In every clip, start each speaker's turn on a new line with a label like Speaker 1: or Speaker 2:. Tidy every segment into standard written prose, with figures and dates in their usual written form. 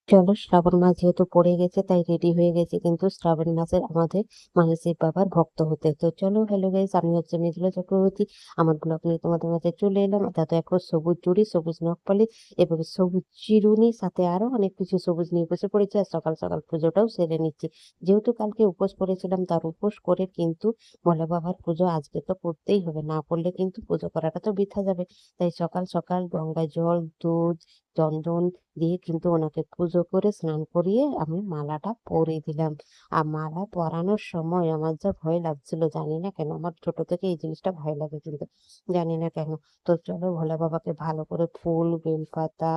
Speaker 1: চলো, শ্রাবণ মাস যেহেতু পড়ে গেছে তাই রেডি হয়ে গেছে কিন্তু শ্রাবণ মাসের আমাদের মানে শিব বাবার ভক্ত হতে। তো চলো, হ্যালো গাইস, আমি হচ্ছে মৃদুলা চক্রবর্তী। আমার ব্লগ নিয়ে তোমাদের মাঝে চলে এলাম। তাতে এখন সবুজ চুড়ি, সবুজ নখপালিশ এবং সবুজ চিরুনি, সাথে আরো অনেক কিছু সবুজ নিয়ে বসে পড়েছি। আর সকাল সকাল পুজোটাও সেরে নিচ্ছি, যেহেতু কালকে উপোস করেছিলাম। তার উপোস করে কিন্তু ভোলা বাবার পুজো আজকে তো করতেই হবে, না করলে কিন্তু পুজো করাটা তো বৃথা যাবে। তাই সকাল সকাল গঙ্গায় জল, দুধ, চন্দন দিয়ে কিন্তু ওনাকে পুজো করে স্নান করিয়ে আমি মালাটা পরিয়ে দিলাম। আর মালা পরানোর সময় আমার যা ভয় লাগছিল, জানি না কেন, আমার ছোট থেকে এই জিনিসটা ভয় লাগে কিন্তু, জানি না কেন। তো চলো, ভোলা বাবাকে ভালো করে ফুল, বেলপাতা,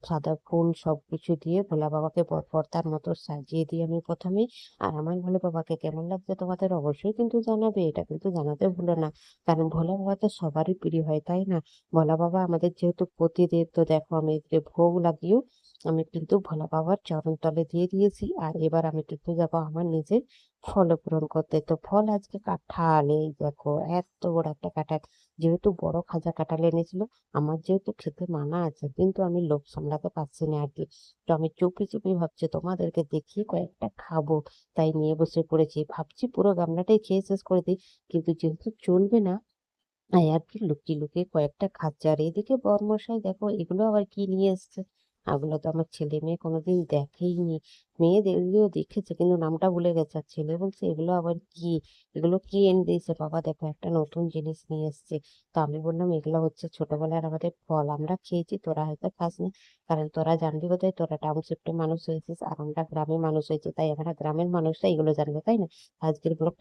Speaker 1: সাদা ফুল সবকিছু দিয়ে ভোলা বাবাকে পরপরতার মতো সাজিয়ে দিই আমি প্রথমে। আর আমার ভোলা বাবাকে কেমন লাগছে তোমাদের অবশ্যই কিন্তু জানাবে, এটা কিন্তু জানাতে ভুলো না। কারণ ভোলা বাবা তো সবারই প্রিয় হয়, তাই না? ভোলা বাবা আমাদের যেহেতু প্রতিদেব, তো দেখো আমি যে ভোগ লাগিয়েও আমি কিন্তু ভোলা বাবার চরণ তলে দিয়ে দিয়েছি। আর এবার আমি কিন্তু যাবো আমার নিজের ফল পূরণ করতে। তো ফল আজকে কাঁঠাল, এই দেখো এত বড় একটা কাঁঠাল। যেহেতু বড় খাজা কাঁঠাল এনেছিল, আমার যেহেতু খেতে মানা আছে কিন্তু আমি লোভ সামলাতে পারছি না আর কি। তো আমি চুপি চুপি ভাবছি তোমাদেরকে দেখিয়ে কয়েকটা খাবো, তাই নিয়ে বসে পড়েছি। ভাবছি পুরো গামলাটাই খেয়ে শেষ করে দিই, কিন্তু যেহেতু চলবে না, তাই আর কি লুকিয়ে লুকিয়ে কয়েকটা খাচ্ছে। আর এদিকে বরমশাই দেখো এগুলো আবার কি নিয়ে এসছে। এগুলো তো আমার ছেলে মেয়ে কোনোদিন দেখেইনি। মেয়ে দেখলেও দেখেছে কিন্তু নামটা ভুলে গেছে। আর ছেলে বলছে এগুলো আবার কি, এগুলো কি এনে দিয়েছে বাবা, দেখো একটা নতুন জিনিস নিয়ে এসছে। তো আমি বললাম এগুলো হচ্ছে ছোটবেলার আমাদের ফল, আমরা খেয়েছি, তোরা হয়তো খাসনি। কারণ তোরা জানবি কোথায়, তোরা টাউনশিফটে মানুষ হয়েছিস আর আমরা গ্রামে মানুষ হয়েছি, তাই আমরা গ্রামের মানুষরা এগুলো জানবে, তাই না? আজকের ব্লগটা